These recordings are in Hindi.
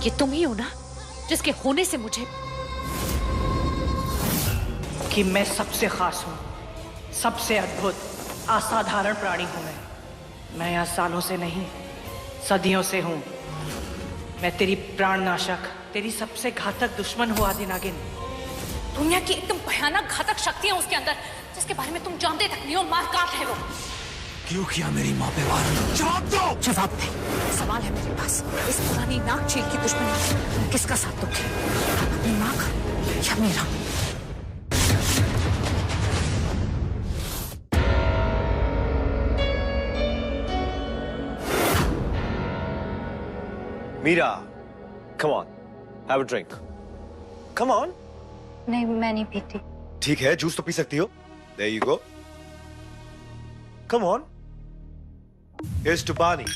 ये तुम ही हो ना जिसके होने से मुझे कि मैं सबसे खास हूं, सबसे अद्भुत, असाधारण प्राणी हूं मैं यहाँ सालों से नहीं, सदियों से हूं। मैं तेरी प्राणनाशक, तेरी सबसे घातक दुश्मन हूं आदि नागिन। दुनिया की एकदम भयानक घातक शक्तियां उसके अंदर, जिसके बारे में तुम जानते तक नहीं हो। मार काट है वो। क्यों किया मेरी माँ पे वार? जवाब दो। जवाब दे। सवाल है मेरे पास, इस पुरानी नाग चील की दुश्मनी किसका साथ दोगे? अपनी माँ का या मेरा? Meera, come on, have a drink. Come on. नहीं, मैं नहीं पीती। ठीक है, जूस तो पी सकती हो। There you go. Come on. Here's to Barney.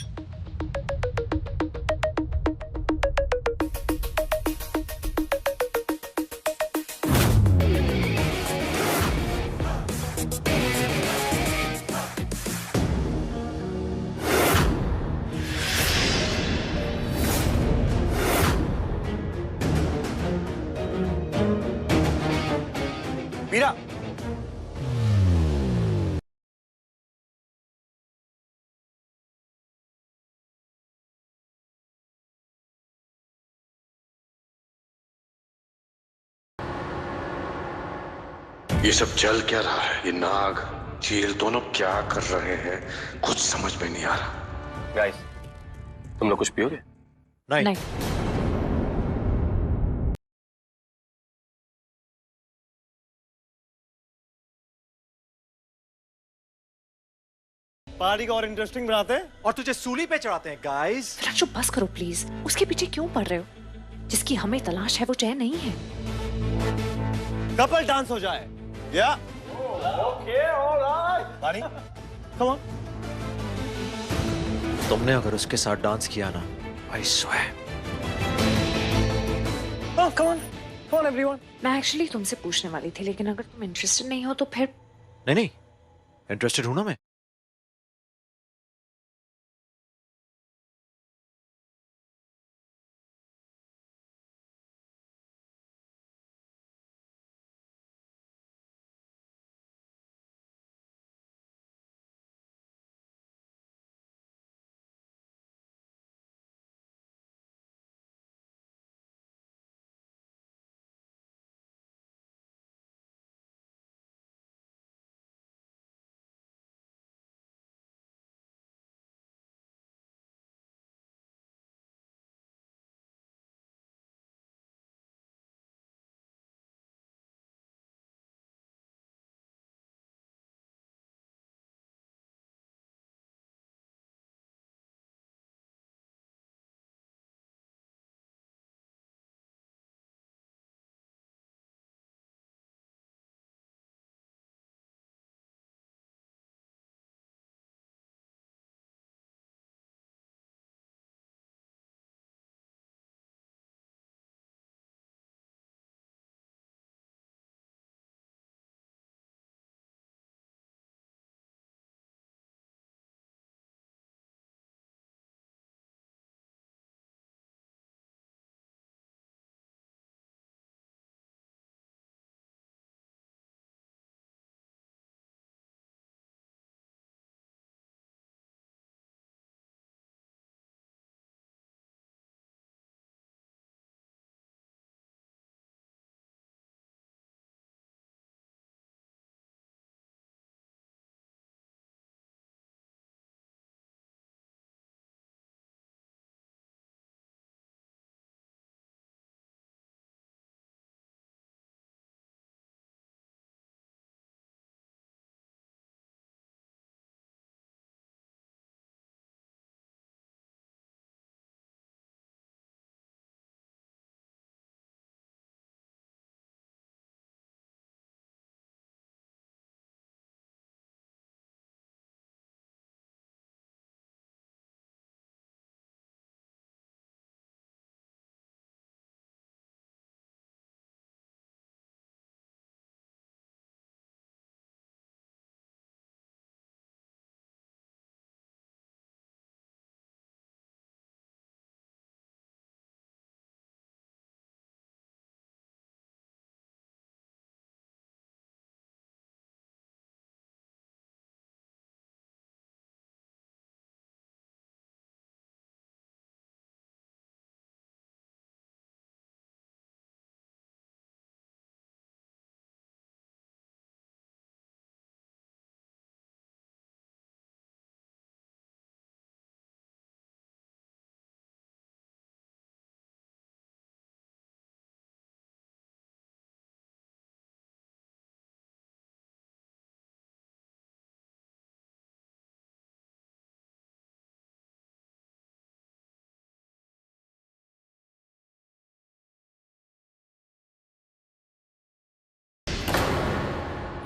Meera, ये सब चल क्या रहा है? ये नाग चील दोनों क्या कर रहे हैं? कुछ समझ में नहीं आ रहा। गाइस, तुम लोग कुछ पियोगे? नहीं। पार्टी को और इंटरेस्टिंग बनाते हैं और तुझे सूली पे चढ़ाते हैं गाइस। राजू बस करो प्लीज। उसके पीछे क्यों पड़ रहे हो? जिसकी हमें तलाश है वो जय नहीं है। कपल डांस हो जाए। या ओके, ऑलराइट। पानी, कम ऑन। तुमने अगर उसके साथ डांस किया ना, I swear. Come on, come on everyone. मैं एक्चुअली तुमसे पूछने वाली थी, लेकिन अगर तुम इंटरेस्टेड नहीं हो तो फिर नहीं नहीं, इंटरेस्टेड हूं ना मैं।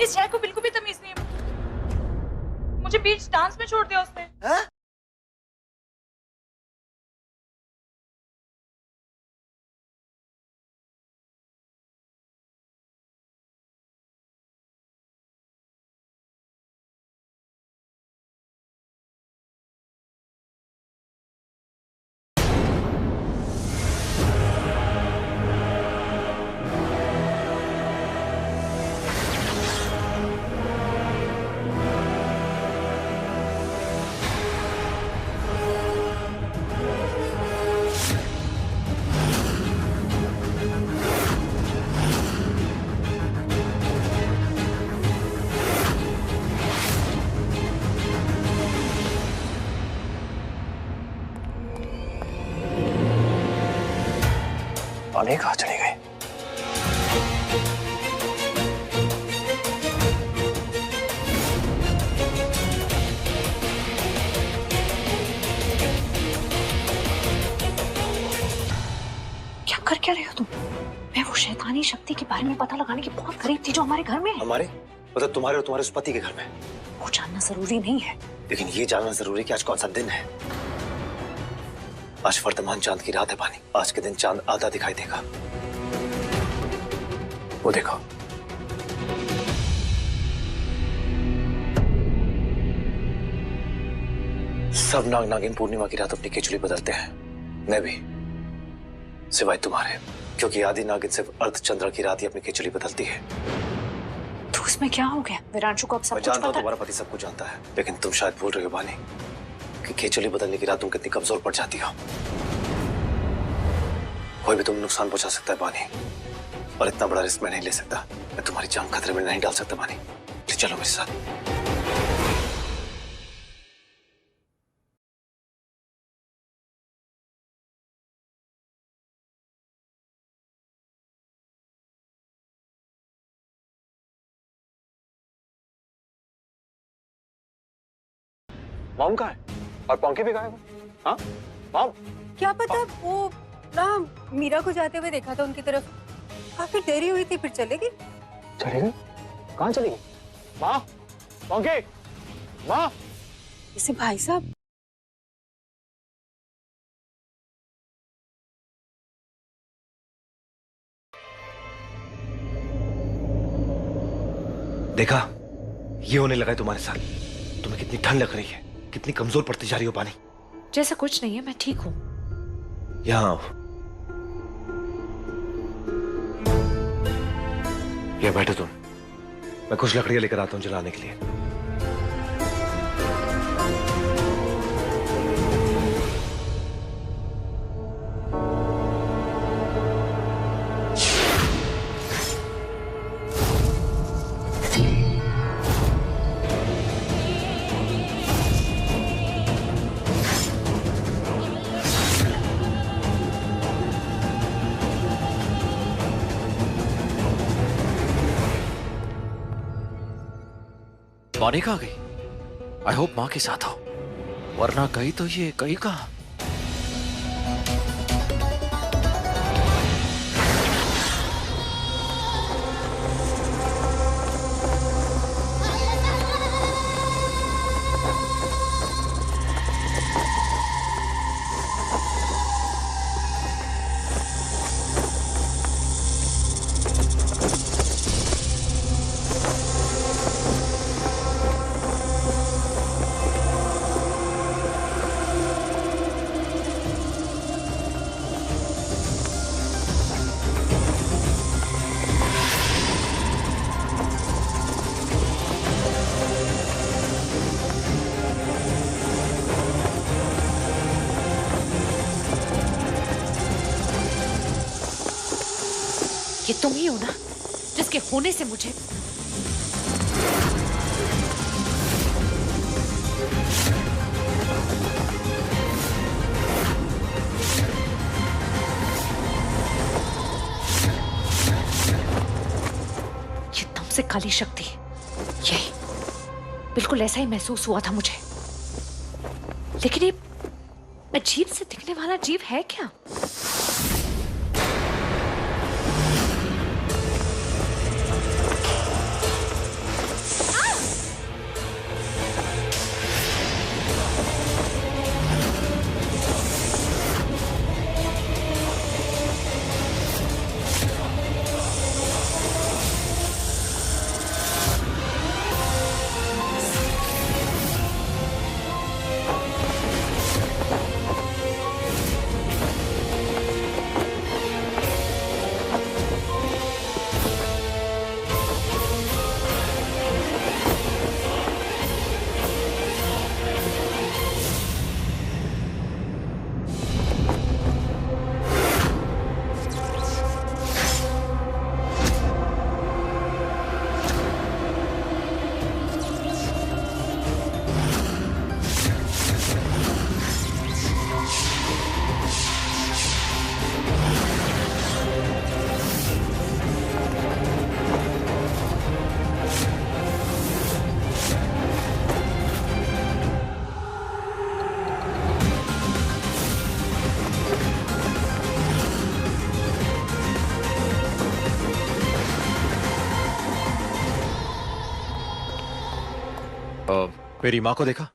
इस जय को बिल्कुल भी तमीज नहीं है। मुझे बीच डांस में छोड़ दिया उसने। पानी कहाँ चली गई? क्या कर क्या रहे हो तुम? मैं वो शैतानी शक्ति के बारे में पता लगाने की बहुत करीब थी जो हमारे घर में है। हमारे मतलब तुम्हारे और तुम्हारे उस पति के घर में? वो जानना जरूरी नहीं है। लेकिन ये जानना जरूरी है कि आज कौन सा दिन है। आज वर्तमान चांद की रात है पानी। आज के दिन चांद आधा दिखाई देगा। वो देखो। सब नाग नागिन पूर्णिमा की रात अपनी केचुली बदलते हैं। मैं भी, सिवाय तुम्हारे, क्योंकि आदि नागिन सिर्फ अर्धचंद्र की रात ही अपनी केचुली बदलती है। तो उसमें क्या हो गया? विरांशु को अब सब मैं कुछ जानता हूँ पता। तुम्हारा पति सब कुछ जानता है, लेकिन तुम शायद भूल रहे हो बानी कि केचुली बदलने की रात तुम कितनी कमजोर पड़ जाती हो। कोई भी तुम नुकसान पहुंचा सकता है बानी, और इतना बड़ा रिस्क मैं नहीं ले सकता। मैं तुम्हारी जान खतरे में नहीं डाल सकता बानी। प्लीज चलो मेरे साथ। मॉम कहाँ है? और पॉन्की भी गायब है? हाँ? मॉम? क्या पता, वो ना मीरा को जाते हुए देखा था उनकी तरफ। काफी देरी हुई थी, फिर चले गई। चली गई? कहाँ चली गई? माँ? पॉन्की? माँ? इसे भाई साहब। देखा, ये होने लगा है तुम्हारे साथ। तुम्हें कितनी ठंड लग रही है, कितनी कमजोर पड़ती जा रही हो पानी। जैसा कुछ नहीं है, मैं ठीक हूँ। यहाँ आओ। यहाँ बैठो तुम। मैं कुछ लकड़ियां लेकर आता हूँ जलाने के लिए। पानी कहाँ गई? आई होप माँ के साथ हो, वरना गई तो ये गई कहाँ? ये तुम ही हो ना जिसके होने से मुझे ये दम से काली शक्ति, यही बिल्कुल ऐसा ही महसूस हुआ था मुझे। लेकिन ये अजीब से दिखने वाला जीव है क्या? मेरी माँ को देखा?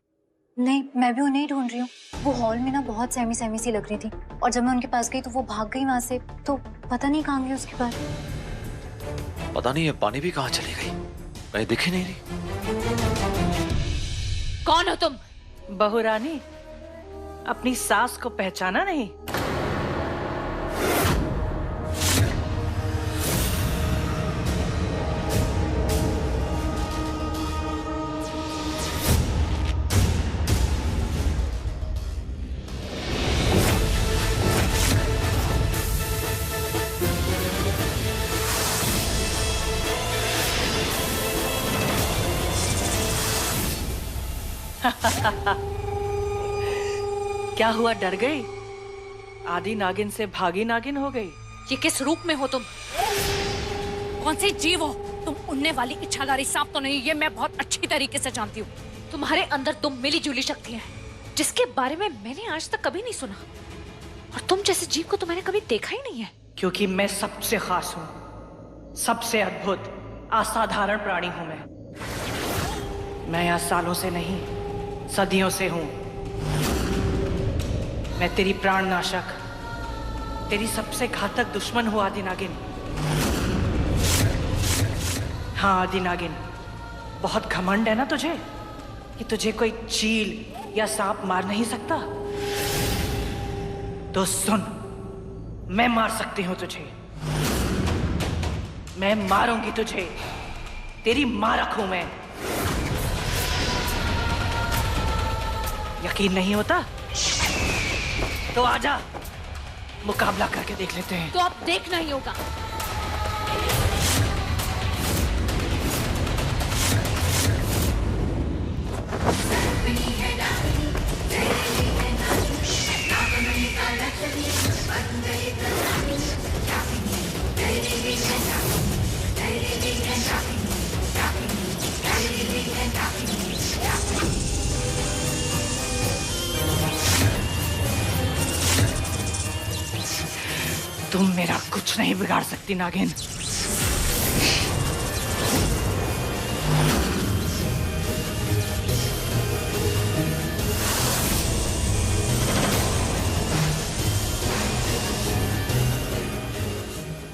नहीं, मैं भी उन्हें ही ढूंढ रही हूँ। वो हॉल में ना बहुत सहमी सहमी सी लग रही थी और जब मैं उनके पास गई तो वो भाग गई वहां से। तो पता नहीं कहाँ गई उसके बाद। पता नहीं ये पानी भी कहाँ चली गई, मैं दिख ही नहीं रही। कौन हो तुम? बहू रानी, अपनी सास को पहचाना नहीं? क्या हुआ, डर गई? आदि नागिन से भागी नागिन हो गई? ये किस रूप में हो तुम? कौन से जीव हो तुम? उड़ने वाली इच्छाधारी सांप तो नहीं, ये मैं बहुत अच्छी तरीके से जानती हूँ। तुम्हारे अंदर तुम मिली जुली शक्तियां हैं जिसके बारे में मैंने आज तक कभी नहीं सुना, और तुम जैसे जीव को तो मैंने कभी देखा ही नहीं है। क्योंकि मैं सबसे खास हूँ, सबसे अद्भुत, असाधारण प्राणी हूं मैं यहाँ सालों से नहीं, सदियों से हूं। मैं तेरी प्राणनाशक, तेरी सबसे घातक दुश्मन हूं आदि नागिन। हाँ आदि नागिन, बहुत घमंड है ना तुझे कि तुझे कोई चील या सांप मार नहीं सकता? तो सुन, मैं मार सकती हूं तुझे। मैं मारूंगी तुझे, तेरी मां रखूं मैं। यकीन नहीं होता तो आजा, मुकाबला करके देख लेते हैं। तो अब देखना ही होगा। तुम मेरा कुछ नहीं बिगाड़ सकती नागिन।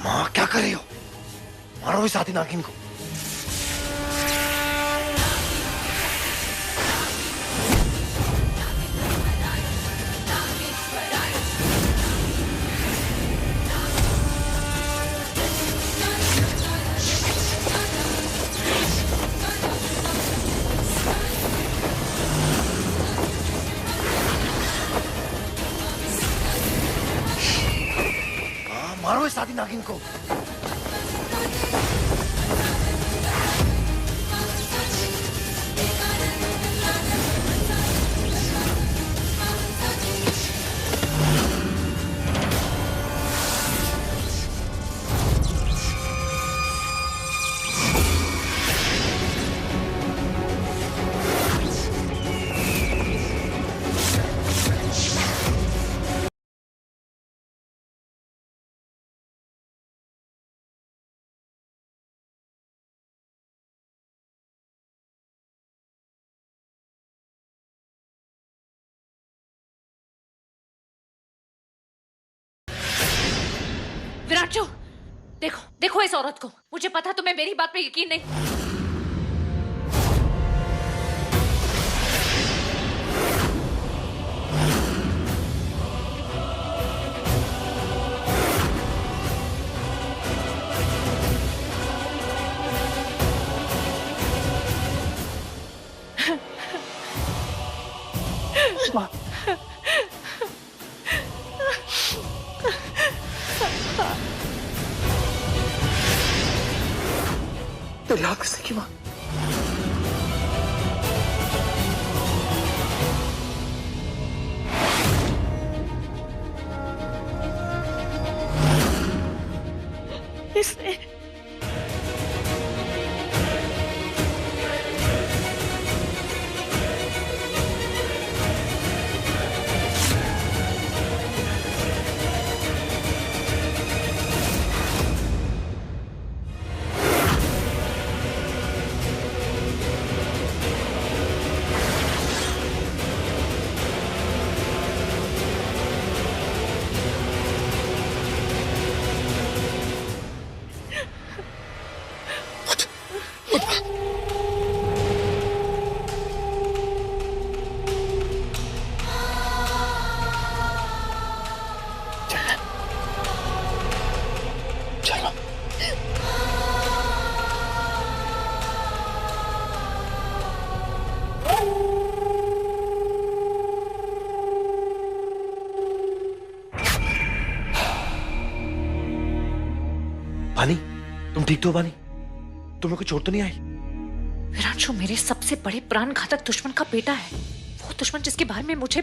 माँ क्या कर रही हो? मारो इस आदि नागिन को। मारो इस आदि नागिन को। विराटचू, देखो देखो इस औरत को। मुझे पता तुम्हें मेरी बात पे यकीन नहीं। तेरी आंख से की माँ। इसने ठीक तो बानी? तुम्हें कोई चोट तो नहीं आई? विरांशु मेरे सबसे बड़े प्राण घातक दुश्मन का बेटा है। वो दुश्मन जिसके बारे में मुझे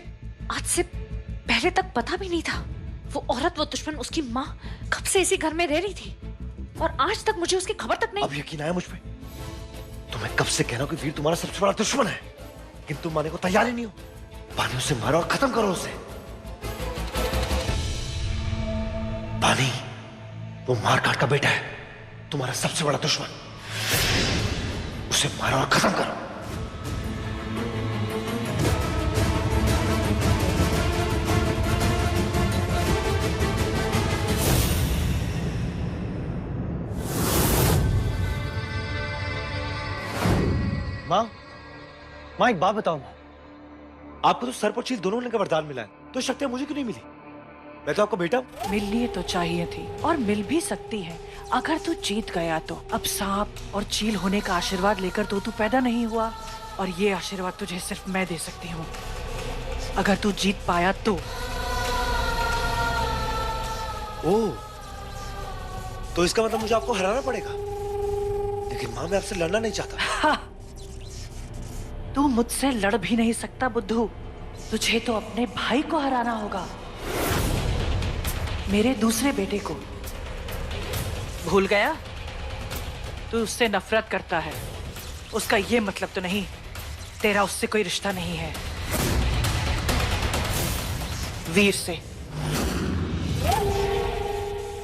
आज से पहले तक पता भी नहीं था। वो औरत, वो दुश्मन, उसकी माँ कब से इसी घर में रह रही थी और आज तक मुझे उसकी खबर तक नहीं। अब यकीन आया मुझ पे? तो मैं कब से कह रहा हूं कि वीर तुम्हारा सबसे बड़ा दुश्मन है, लेकिन तुम मानने को तैयार ही नहीं हो। पानी उसे मारो और खत्म करो उसे। पानी वो मारकाट का बेटा है, तुम्हारा सबसे बड़ा दुश्मन। उसे मारो और खत्म करो। माँ एक बात बताओ। आपको तो सर्प और चील दोनों होने का वरदान मिला है, तो शक्तियां मुझे क्यों नहीं मिली? मैं तो आपका बेटा हूं। मिलनी तो चाहिए थी और मिल भी सकती है अगर तू जीत गया तो। अब सांप और चील होने का आशीर्वाद लेकर तो तू पैदा नहीं हुआ, और ये आशीर्वाद तुझे सिर्फ मैं दे सकती हूँ। अगर तू जीत पाया तो। ओह, तो इसका मतलब मुझे आपको हराना पड़ेगा। लेकिन माँ, मैं आपसे लड़ना नहीं चाहता। तू मुझसे लड़ भी नहीं सकता बुद्धू। तुझे तो अपने भाई को हराना होगा, मेरे दूसरे बेटे को। भूल गया? तू उससे नफरत करता है। उसका ये मतलब तो नहीं तेरा उससे कोई रिश्ता नहीं है। वीर से।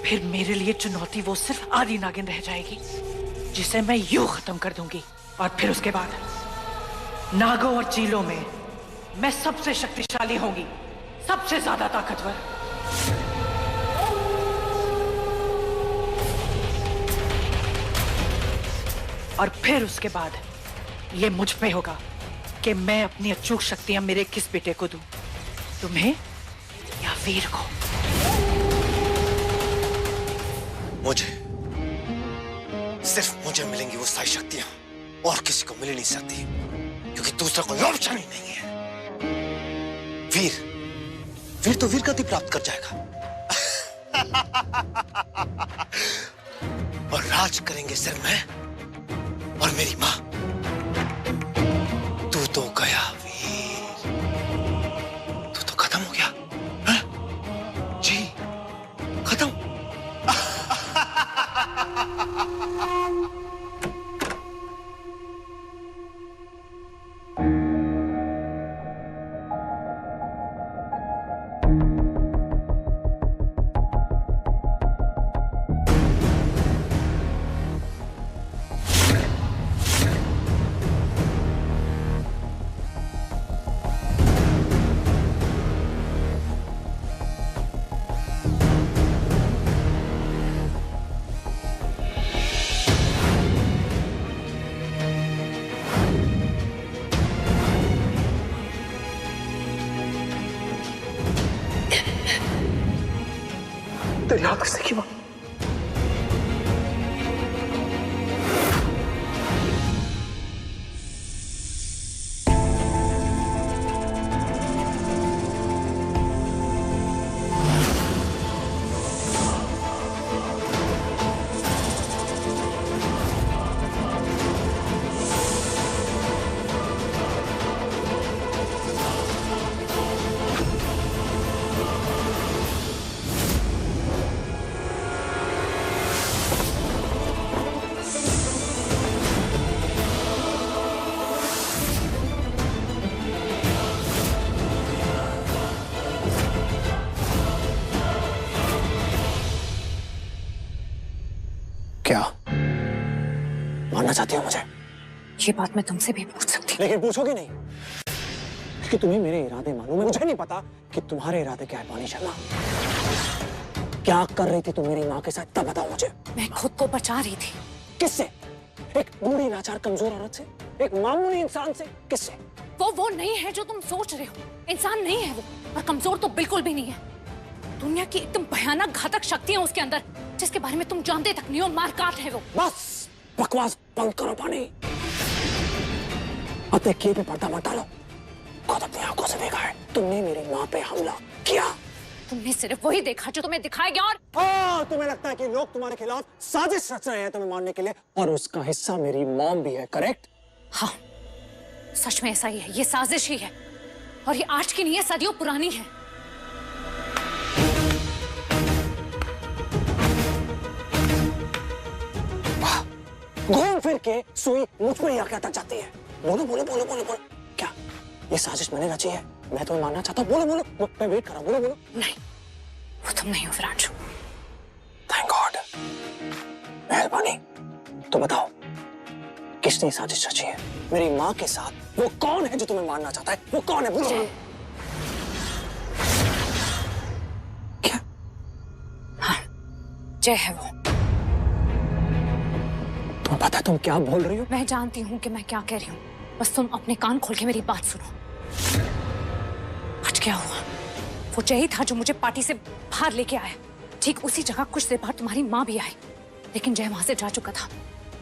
फिर मेरे लिए चुनौती वो सिर्फ आदि नागिन रह जाएगी, जिसे मैं यूं खत्म कर दूंगी। और फिर उसके बाद नागों और चीलों में मैं सबसे शक्तिशाली होंगी, सबसे ज्यादा ताकतवर। और फिर उसके बाद ये मुझ पे होगा कि मैं अपनी अचूक शक्तियां मेरे किस बेटे को दूं, तुम्हें या वीर को। मुझे, सिर्फ मुझे मिलेंगी वो सारी शक्तियां, और किसी को मिल ही नहीं सकती, क्योंकि दूसरा कोई ऑप्शन ही नहीं है। वीर तो वीर गति प्राप्त कर जाएगा। और राज करेंगे सिर्फ मैं और मेरी माँ। तू तो गया वीर, तू तो खत्म हो गया। है? जी, खत्म। तेरी हाथ किसने की माँ? क्या मानना चाहती हो मुझे? ये बात मैं तुमसे भी पूछ सकती हूँ। लेकिन पूछोगी नहीं, क्योंकि तुम्हें मेरे इरादे मालूम है। मुझे नहीं पता कि तुम्हारे इरादे क्या है पानी शर्मा। क्या कर रही थी तुम मेरी माँ के साथ, तब बताओ मुझे। मैं खुद को बचा रही थी। किससे? एक बूढ़ी लाचार कमजोर औरत से? एक मामूली इंसान से? किससे? वो नहीं है जो तुम सोच रहे हो। इंसान नहीं है वो, और कमजोर तो बिल्कुल भी नहीं है। दुनिया की एकदम भयानक घातक शक्तियां उसके अंदर, जिसके बारे में तुम जानते तक नहीं हो। मारकाट है वो। बस बकवास बंद करो पानी। अपने किए पे पर्दा मत डालो। खुद अपनी आंखों से देखा है, तुमने मेरी माँ पे हमला किया। तुमने सिर्फ वही देखा जो तुम्हें दिखाया गया और तुम्हें लगता है कि लोग तुम्हारे खिलाफ साजिश रच रहे हैं तुम्हें मारने के लिए, और उसका हिस्सा मेरी मॉम भी है, करेक्ट? हाँ, सच में ऐसा ही है। ये साजिश ही है, और ये आज की नहीं है, सदियों पुरानी है। घूम फिर के सुई मुझ पर ही आकर अटक जाती है। बोलो बोलो बोलो बोलो बोलो, क्या ये साजिश मैंने रची है? मैं तुम्हें मारना चाहता हूँ, बोलो बोलो, मैं वेट कर रहा हूँ, बोलो बोलो। नहीं, वो तुम नहीं हो विरांशु। Thank God. मेहरबानी। तो बताओ, किसने ये साजिश रची है मेरी माँ के साथ? वो कौन है जो तुम्हें मारना चाहता है? वो कौन है? बोलो। क्या? हाँ, जय है वो। तुम्हें पता है तुम क्या बोल रही हो? मैं जानती हूँ कि मैं क्या कह रही हूँ, बस तुम अपने कान खोल के मेरी बात सुनो। आज क्या हुआ? वो जय ही था जो मुझे पार्टी से बाहर लेके आया। ठीक उसी जगह कुछ देर बाद तुम्हारी माँ भी आई, लेकिन जय वहां से जा चुका था।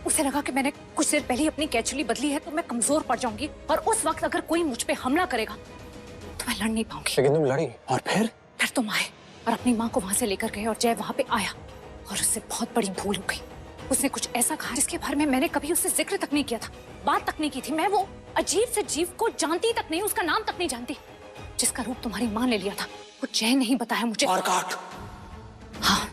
उसे लगा कि मैंने कुछ देर पहले ही अपनी कैचुली बदली है तो मैं कमजोर पड़ जाऊंगी, और उस वक्त अगर कोई मुझ पे हमला करेगा तो मैं लड़ नहीं पाऊंगी। लेकिन तुम लड़ी, और फिर तुम आए और अपनी माँ को वहां से लेकर गए, और जय वहां पे आया और उससे बहुत बड़ी भूल हो गई। उसने कुछ ऐसा कहा जिसके बारे में मैंने कभी उससे जिक्र तक नहीं किया था, बात तक नहीं की थी। मैं वो अजीब से जीव को जानती तक नहीं, उसका नाम तक नहीं जानती, जिसका रूप तुम्हारी माँ ने लिया था। वो जय नहीं बताया मुझे। मारकाट। हाँ,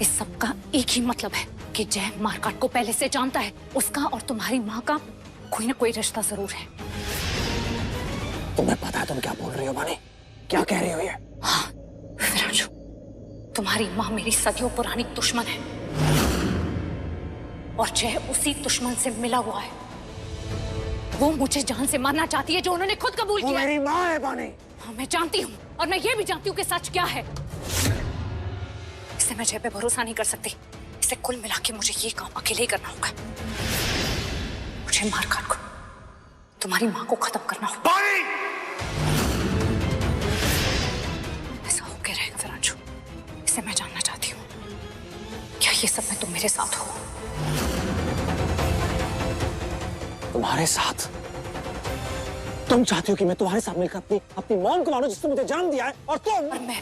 इस सब का एक ही मतलब है कि जय मारकाट को पहले से जानता है। उसका और तुम्हारी माँ का कोई ना कोई रिश्ता जरूर है। तुम्हें पता है तुम क्या बोल रही हो बानी? क्या कह रही हो ये? हाँ विरांशु, तुम्हारी माँ मेरी सदियों पुरानी दुश्मन है, और जय उसी दुश्मन से मिला हुआ है। वो मुझे जान से मारना चाहती है, जो उन्होंने खुद कबूल किया। मेरी माँ है बानी। हाँ, मैं जानती हूँ, और मैं ये भी जानती हूँ कि सच क्या है। इससे मैं जय पे भरोसा नहीं कर सकती। इसे कुल मिला के मुझे ये काम अकेले ही करना होगा। मुझे मारकाट को, तुम्हारी माँ को खत्म करना होगा। ऐसा हो के रहेगा विरांशु, इसे मैं जानना चाहती हूँ। क्या ये सब में तुम मेरे साथ हो? तुम्हारे साथ? तुम चाहती हो कि मैं तुम्हारे साथ मिलकर अपनी मॉम को मारूं जिसने मुझे जन्म दिया है, और तुम? और मैं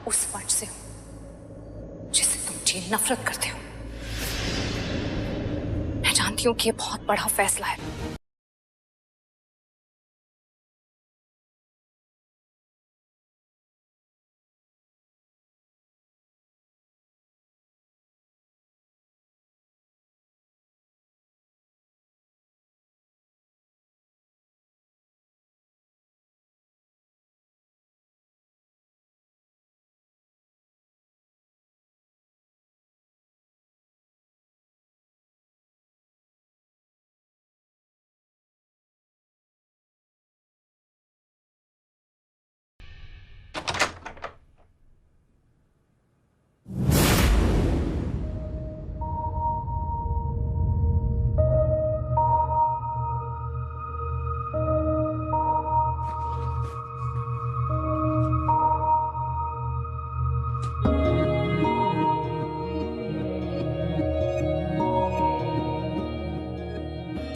उस वंश से हूं जिससे तुम जी नफरत करते हो। मैं जानती हूं कि ये बहुत बड़ा फैसला है,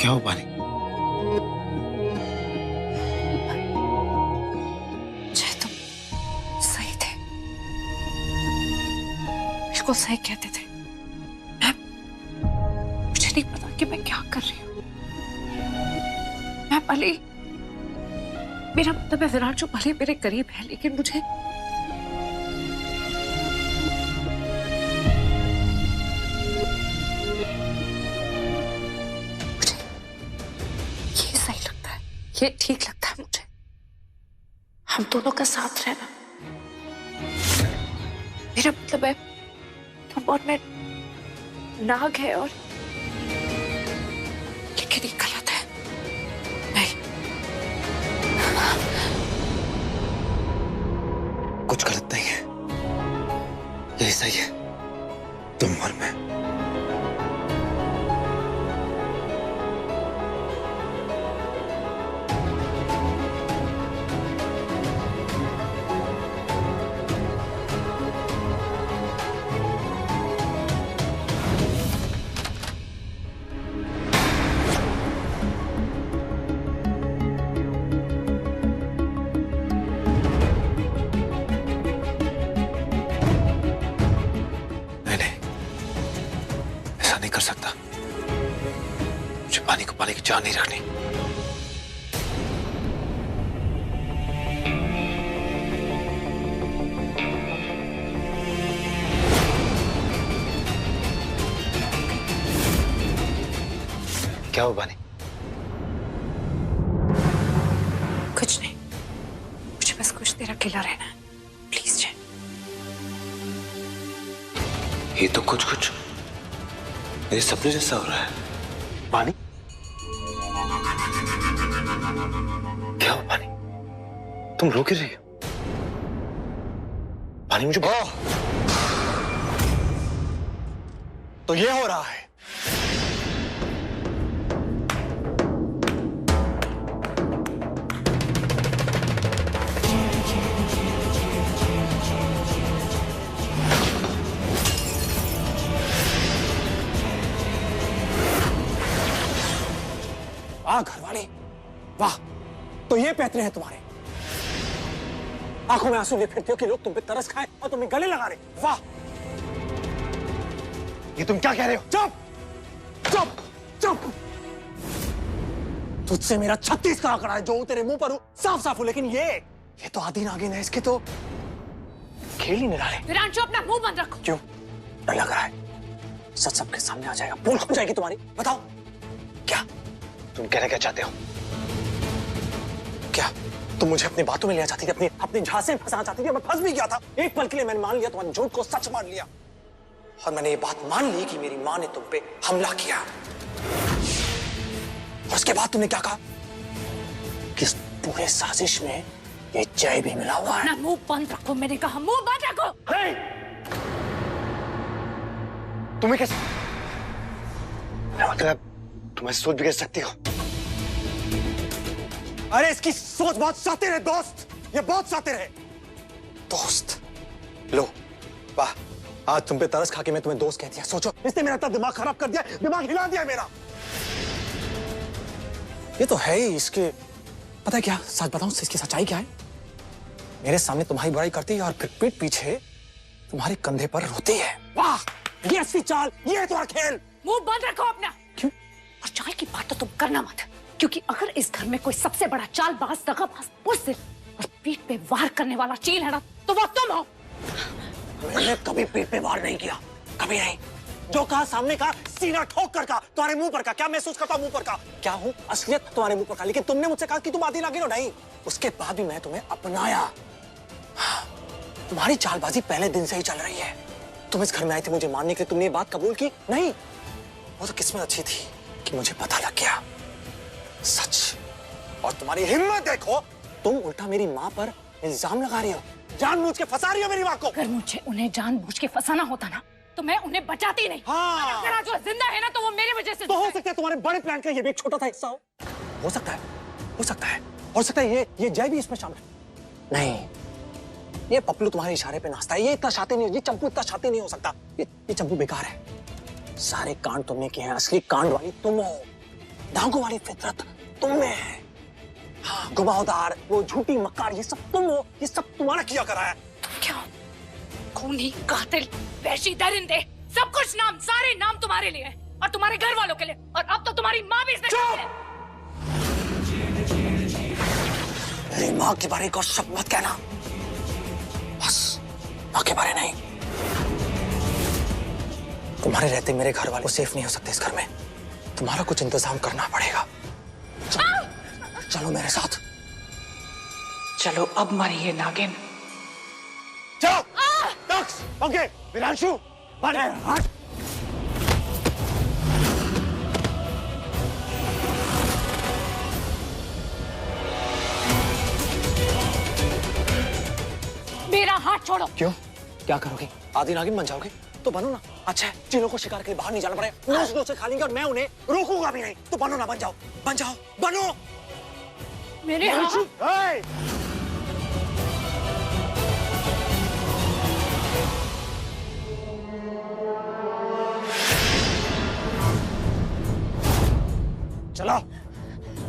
क्या हो बानी? जय तुम सही थे, बिल्कुल सही कहते थे। मुझे नहीं पता कि मैं क्या कर रही हूँ। मैं भले, मेरा मतलब है विराट जो भले मेरे करीब है, लेकिन मुझे ये ठीक लगता है। मुझे हम दोनों का साथ रहना, मेरा मतलब है तुम और मैं नाग है, और लेकिन ये गलत है। नहीं, कुछ गलत नहीं है, यही सही है, तुम और मैं। यहाँ नहीं रखनी। क्या हुआ बानी? कुछ नहीं, मुझे बस कुछ देर अकेला रहना है, प्लीज जय। ये तो कुछ कुछ मेरे सपने जैसा हो रहा है। बानी, क्या हुआ बानी? तुम रो क्यों रही हो? बानी मुझे तो ये हो रहा है। वाह घरवाली, वाह। तो ये पैतरे हैं तुम्हारे। आंखों में आंसू ले फिरते हो कि लोग तुम पे तरस खाएं और तुम्हें गले लगा रहे। वाह। ये तुम क्या कह रहे हो? चुप चुप चुप। तुझसे मेरा 36 का आंकड़ा है जो तेरे मुंह पर साफ साफ हो, लेकिन ये तो आदि नागिन है। इसके तो खेल ही निराले। विरांशु, अपना मुंह बंद रखो। क्यों? डर लग रहा है सच सबके सामने आ जाएगा, पोल खुल जाएगी तुम्हारी। बताओ क्या तुम कहना क्या चाहते हो? क्या तुम मुझे अपनी बातों में ले चाहती थी, अपने झांसे में फंसाना चाहती थी? मैं फंस भी गया था। एक पल के लिए मैंने मान लिया, तुम्हारे झूठ को सच मान लिया, और मैंने ये बात मान ली कि मेरी माँ ने तुम पे हमला किया। और उसके बाद तुमने क्या कहा कि इस पूरे साजिश में ये जय भी मिला हुआ है। अपना मुंह बंद रखो, मैंने कहा मुंह बंद रखो। तुम्हें कैसे मतलब तुम्हें सोच भी कर सकती हो? अरे इसकी सोच बहुत शातिर है दोस्त, ये बहुत शातिर है दोस्त। लो वाह, आज तुम पे तरस खा के मैं तुम्हें दोस्त कह दिया। सोचो, इसने मेरा इतना दिमाग खराब कर दिया, दिमाग हिला दिया मेरा। ये तो है ही इसके। पता है क्या, सच बताऊं इसकी सच्चाई क्या है? मेरे सामने तुम्हारी बुराई करती है और फिर पीठ पीछे तुम्हारे कंधे पर रोती है। वाह, ये असली चाल, ये है तुम्हारा खेल। मुंह बंद रखो अपना। क्यों? और चाल की बात तो तुम करना मत, क्योंकि अगर इस घर में कोई सबसे बड़ा चालबाज, दगाबाज, बुज़दिल और पीठ पे वार करने वाला चील है ना, तो वो तुम हो। मैंने कभी पीठ पे वार नहीं किया, कभी नहीं। जो कहा सामने का, सीना ठोक कर कहा। तुम्हारे मुंह पर का क्या महसूस करता हूं? मुंह पर का क्या हूं? असलियत तुम्हारे मुंह पर का। लेकिन तुमने मुझसे कहा कि तुम आदि नागिन हो। नहीं, उसके बाद भी मैं तुम्हें अपनाया। तुम्हारी चालबाजी पहले दिन से ही चल रही है। तुम इस घर में आए थे मुझे मारने के लिए, तुमने ये बात कबूल की नहीं? वो तो किस्मत अच्छी थी कि मुझे पता लग गया सच। और तुम्हारी हिम्मत देखो, तुम उल्टा मेरी माँ पर इल्जाम लगा रही हो, जानबूझ के फंसा रही हो मेरी माँ को। अगर मुझे उन्हें जानबूझ के फंसाना होता ना, तो मैं उन्हें बचाती नहीं। हाँ। अगर आज वो जिंदा है ना, तो वो मेरी वजह से तो हो सकता है तुम्हारे बड़े प्लान का ये भी एक छोटा सा हिस्सा हो सकता है, हो सकता है, हो सकता है ये जय भी इसमें शामिल है। नहीं, ये पपलू तुम्हारे इशारे पे नाचता है। ये इतना शातिर नहीं, ये चंपू इतना शातिर नहीं हो सकता। ये चंपू बेकार है। सारे कांड तुमने किए हैं, असली कांड वाली तुम हो। डांगों वाली फितरत तुम में है। हाँ, घुमावदार, वो झूठी मक्कार, ये सब तुम हो। ये सब तुम्हारा किया करा है। क्या? खूनी, कातिल, वहशी, दरिंदे, सब कुछ नाम, सारे नाम तुम्हारे लिए हैं और तुम्हारे घर वालों के लिए, और अब तो तुम्हारी माँ भी इसमें शामिल है। मेरी माँ के बारे में शब्द मत कहना, बस माँ के बारे नहीं। तुम्हारे रहते मेरे घर वाले सेफ नहीं हो सकते इस घर में। तुम्हारा कुछ इंतजाम करना पड़ेगा। चलो मेरे साथ। चलो अब मरिए नागिन। चलो। डॉक्स, ओके, विरांशु, हट। मेरा हाथ छोड़ो। क्यों? क्या करोगे? आदि नागिन बन जाओगे? तो बनो ना। अच्छा है, चीलों को शिकार के लिए बाहर नहीं जाना पड़ेगा। रोज से खा लेंगे और मैं उन्हें रोकूंगा भी नहीं। तो बनो ना, बन जाओ, बन जाओ, बनो। मेरे हाथ। चलो।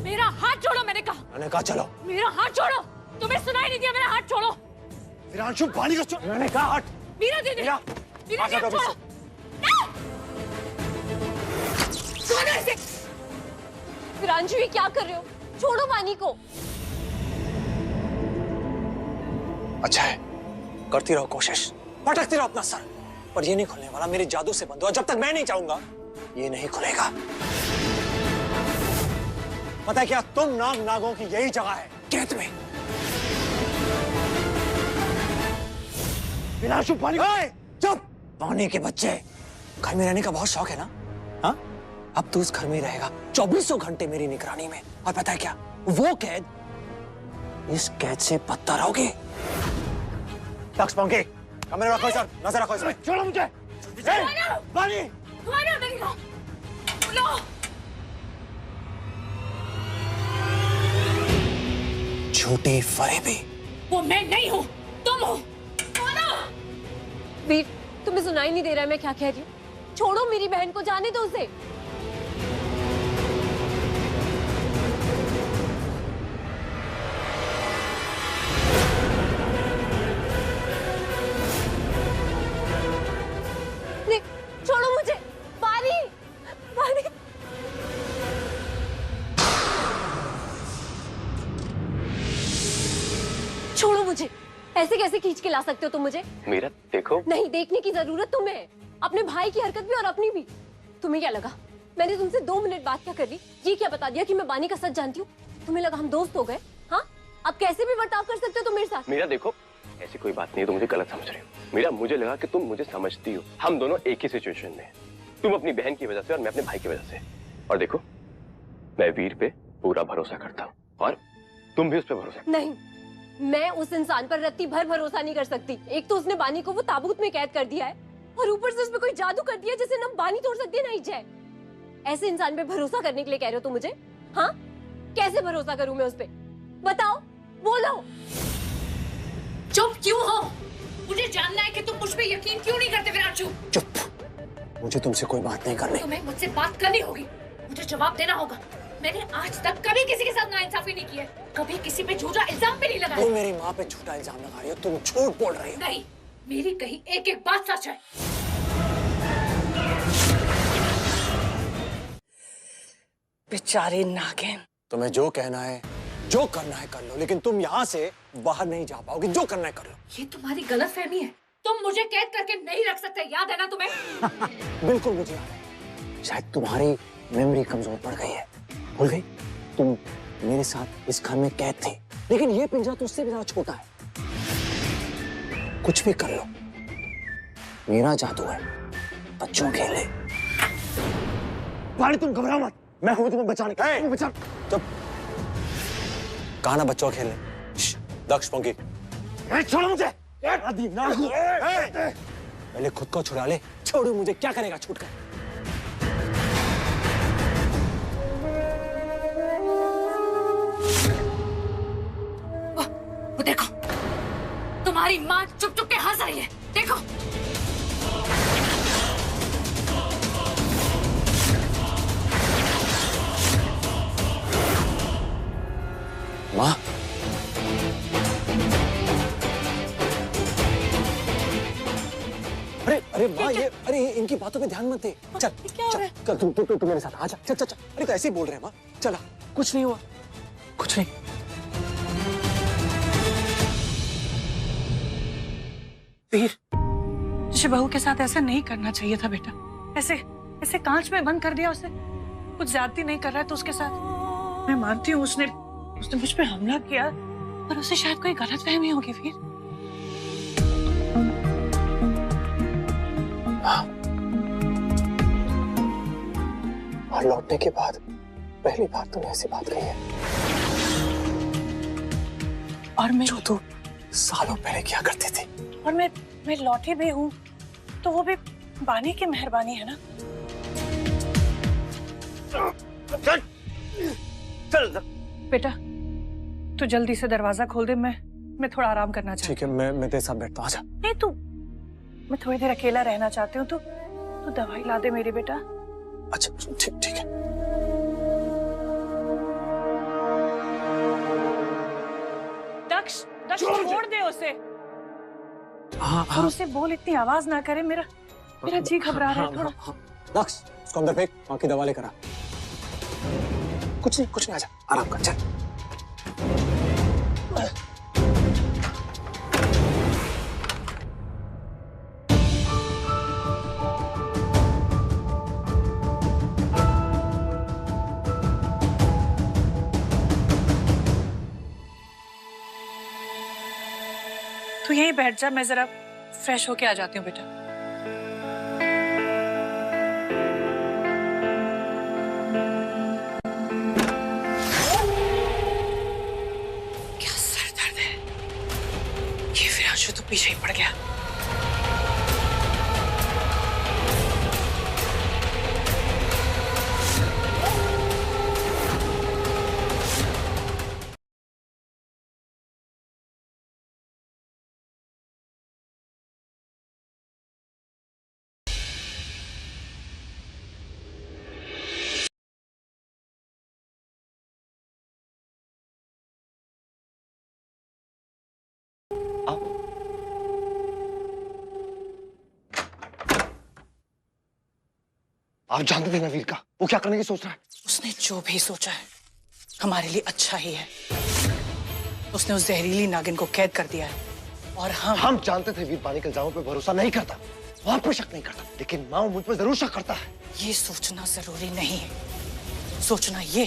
मेरा हाथ छोड़ो, मैंने कहा। मैंने कहा चलो। मेरा हाथ छोड़ो। तुम्हें सुनाई नहीं दिया? मेरा हाथ छोड़ो। विरांशु, पानी का छोड़ो। मैंने कहा हट। मीरा दीदी, मीरा दीदी, छोड़ो। विरांशु, ये क्या कर रहे हो? छोड़ो वानी को। अच्छा है, करती रहो कोशिश, पटकती रहो अपना सर, पर ये नहीं खुलने वाला। मेरे जादू से बंद हो, जब तक मैं नहीं चाहूंगा ये नहीं खुलेगा। पता है क्या, तुम नागों की यही जगह है, कैद में। विरांशु, पानी। चुप! पानी के बच्चे, घर में रहने का बहुत शौक है ना? हाँ, अब तू उस घर में ही रहेगा 2400 घंटे मेरी निगरानी में। और पता है क्या, वो कैद इस कैद से बदतर होगी। दक्ष पंखे, कैमरा रखो सर, नजर रखो इसमें। छोड़ो मुझे। पानी। झूठी फरेबी। वो मैं नहीं हूँ, तुम हो। वीर, तुम्हें सुनाई नहीं दे रहा है मैं क्या कह रही हूँ? छोड़ो मेरी बहन को, जाने दो उसे। नहीं, छोड़ो मुझे। पानी, पानी। छोड़ो मुझे। ऐसे कैसे खींच के ला सकते हो तुम मुझे? मीरा देखो। नहीं, देखने की जरूरत तुम्हें है, अपने भाई की हरकत भी और अपनी भी। तुम्हें क्या लगा मैंने तुमसे 2 मिनट बात क्या कर ली? ये क्या बता दिया कि मैं बानी का सच जानती हूँ? तुम्हें लगा हम दोस्त हो गए? हाँ, अब कैसे भी बर्ताव कर सकते हो तुम मेरे साथ? मीरा देखो, ऐसी कोई बात नहीं है, तुम मुझे गलत समझ रहे हो। मीरा, मुझे लगा कि तुम मुझे समझती हो, हम दोनों एक ही सिचुएशन में हैं। तुम अपनी बहन की वजह से और मैं अपने भाई की वजह से। और देखो, मैं वीर पे पूरा भरोसा करता हूँ और तुम भी उस पर भरोसा। नहीं, मैं उस इंसान पर रत्ती भर भरोसा नहीं कर सकती। एक तो उसने बानी को वो ताबूत में कैद कर दिया है और ऊपर से उसमें कोई जादू कर दिया जिसे न बानी तोड़ सकती है ना जय। ऐसे इंसान पे भरोसा करने के लिए कह रहे हो तुम मुझे? हाँ, कैसे भरोसा करूं मैं उस पे? बताओ, बोलो। चुप क्यों हो? मुझे जानना है कि तुम मुझ पे यकीन क्यों नहीं करते विरांशु? चुप, मुझे तुमसे कोई बात नहीं करनी। तुम्हें मुझसे बात करनी होगी, मुझे जवाब देना होगा। मैंने आज तक कभी किसी के साथ नाइंसाफी नहीं की है, कभी किसी पे झूठा इल्जाम भी नहीं लगाया। तुम मेरी माँ पे झूठा इल्जाम लगा रही हो, तुम झूठ बोल रही हो। नहीं, मेरी कही एक एक बात सच है। बेचारी नागिन। तुम्हें जो कहना है, जो करना है कर लो, लेकिन तुम यहाँ से बाहर नहीं जा पाओगे। जो करना है कर लो। ये तुम्हारी गलतफहमी है, तुम मुझे कैद करके नहीं रख सकते, याद है ना तुम्हें? बिल्कुल मुझे याद है। शायद तुम्हारी मेमोरी कमजोर पड़ गई है, भूल गई? तुम मेरे साथ इस घर में कैद थे, लेकिन ये पिंजरा तो उससे भी ज्यादा छोटा है। कुछ भी कर लो, मेरा जादू है, बच्चों खेले। पानी, तुम घबराओ मत, मैं हूं तुम्हें बचाने का। बचा। चुप, कहा ना बच्चों खेलने। दक्ष पंखी, छोड़ो मुझे। पहले खुद को छुड़ा ले। छोड़ो मुझे, क्या करेगा छूट कर? वो देखो, तुम्हारी माँ चुप चुप के हंस रही है, देखो। माँ, अरे माँ, ये अरे इनकी बातों पे ध्यान मत दे। चल चल, तू मेरे साथ आ जा। चल चल चल। अरे तो ऐसे ही बोल रहे हैं माँ, चला। कुछ नहीं हुआ, कुछ नहीं। वीर, तुझे बहू के साथ ऐसा नहीं करना चाहिए था बेटा। ऐसे ऐसे कांच में बंद कर दिया उसे। कुछ ज्यादती नहीं कर रहा है तो उसके साथ। मैं मानती हूँ उसने मुझ पे हमला किया, पर उसे शायद कोई गलतफहमी होगी वीर। हाँ। और लौटने के बाद पहली बार तूने ऐसी बात कही है। और मैं जो तू सालों पहले क्या करती थी। और मैं लौटी भी हूँ तो वो भी बानी की मेहरबानी है ना। चल चल बेटा, तू जल्दी से दरवाजा खोल दे, मैं थोड़ा आराम करना चाहती हूँ। ठीक है, मैं तेरे साथ बैठता हूँ। आजा। नहीं, तू, मैं थोड़ी देर अकेला रहना चाहती हूँ। तू दवाई ला दे मेरी बेटा। अच्छा ठीक है। दक्ष छोड़ दे उसे। हाँ। और उसे बोल इतनी आवाज ना करे, मेरा जी घबरा रहा है थोड़ा। दक्ष, उसको अंदर फेंक, माँ की दवा लेकर आ। कुछ नहीं, आजा आराम कर, चल। तू यहीं बैठ जा, मैं जरा फ्रेश होके आ जाती हूँ बेटा। क्या सर दर्द है, ये फिर आंसू तो पीछे ही पड़ गया। आप जानते थे ना वीर का वो क्या करने की सोच रहा है? उसने जो भी सोचा है हमारे लिए अच्छा ही है। उसने उस जहरीली नागिन को कैद कर दिया है और हम जानते थे वीर पानी के इल्जामों पे भरोसा नहीं करता, वो आप पे शक नहीं करता, लेकिन माँ मुझ पर जरूर शक करता है। ये सोचना जरूरी नहीं है, सोचना ये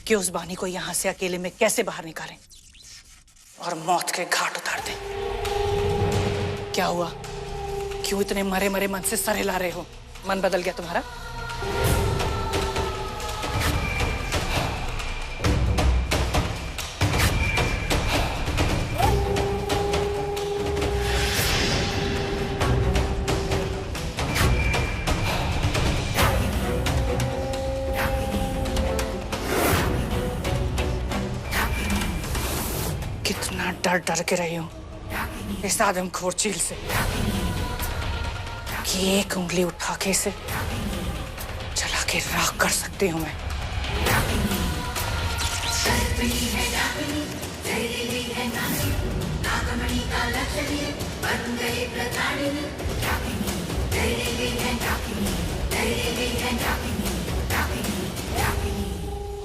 कि उस बानी को यहाँ से अकेले में कैसे बाहर निकालें और मौत के घाट उतार दें। क्या हुआ, क्यों इतने मरे मरे मन से सर हिला रहे हो? मन बदल गया तुम्हारा? कितना डर डर के रही हूं इस आदमखोर चील से कि एक उंगली उठा के इसे जला के राख कर सकती हूं मैं।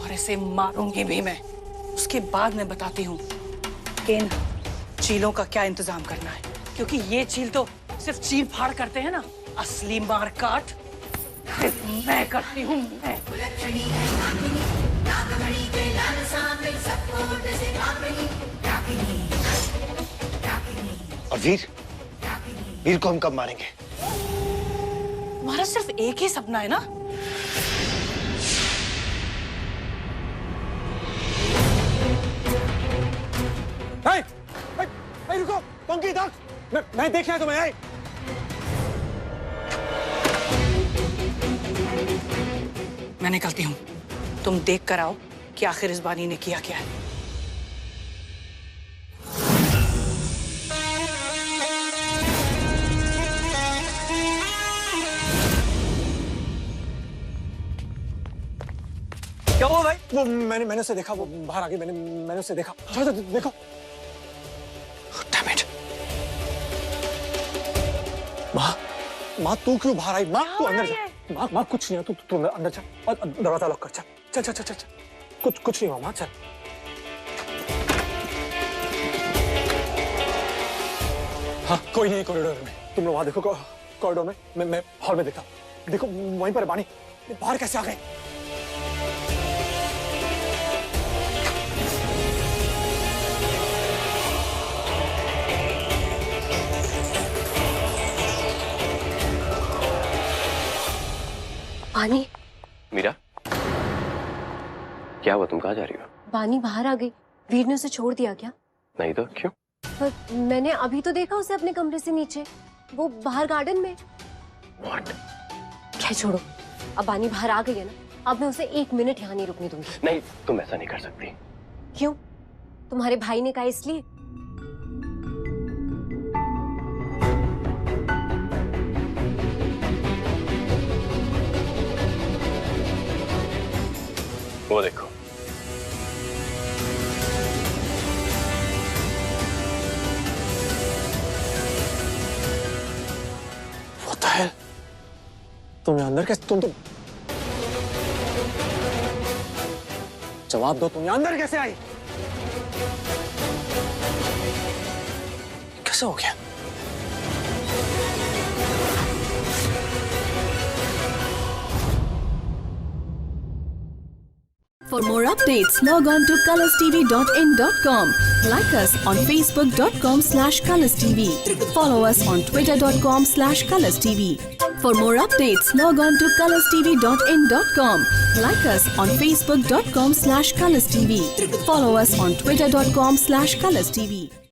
और इसे मारूंगी भी मैं। उसके बाद मैं बताती हूँ कि इन चीलों का क्या इंतजाम करना है, क्योंकि ये चील तो सिर्फ चीर फाड़ करते हैं ना, असली मार काट सिर्फ मैं करती हूँ। मैं और वीर को हम कब मारेंगे? तुम्हारा सिर्फ एक ही सपना है ना? रुको, पंकी इधर, मैं देखना है तुम्हें। मैं निकलती हूँ, तुम देख कर आओ कि आखिर इस बानी ने किया क्या है। क्या हुआ भाई? वो मैंने उसे देखा, वो बाहर आ गई। मैंने उसे देखा। चलो देखो। माँ तू क्यों बाहर आई? माँ तू अंदर जा। माँ कुछ नहीं है, तू अंदर जा और दरवाजा लॉक कर। चल। कुछ नहीं हुआ माँ, चल। हाँ कोई नहीं, कॉरिडोर में। तुम लोग वहां देखो, कॉरिडोर में। मैं हॉल में देखता हूँ। देखो वहीं पर बानी बाहर कैसे आ गए। बानी, मीरा, क्या हुआ? तुम कहाँ जा रही हो? बानी बाहर आ गई। वीर ने उसे छोड़ दिया क्या? नहीं तो क्यों? पर मैंने अभी तो देखा उसे अपने कमरे से नीचे, वो बाहर गार्डन में। What? क्या छोड़ो, अब बानी बाहर आ गई है ना, अब मैं उसे 1 मिनट यहाँ नहीं रुकने दूंगी। नहीं, तुम ऐसा नहीं कर सकती। क्यों? तुम्हारे भाई ने कहा इसलिए? वो देखो, What the hell? तुम अंदर कैसे? तुम तो जवाब दो, तुम यहाँ अंदर कैसे आई? कैसे हो गया? For more updates, log on to colorstv.in.com. Like us on facebook.com/colorstv. Follow us on twitter.com/colorstv. For more updates, log on to colorstv.in.com. Like us on facebook.com/colorstv. Follow us on twitter.com/colorstv.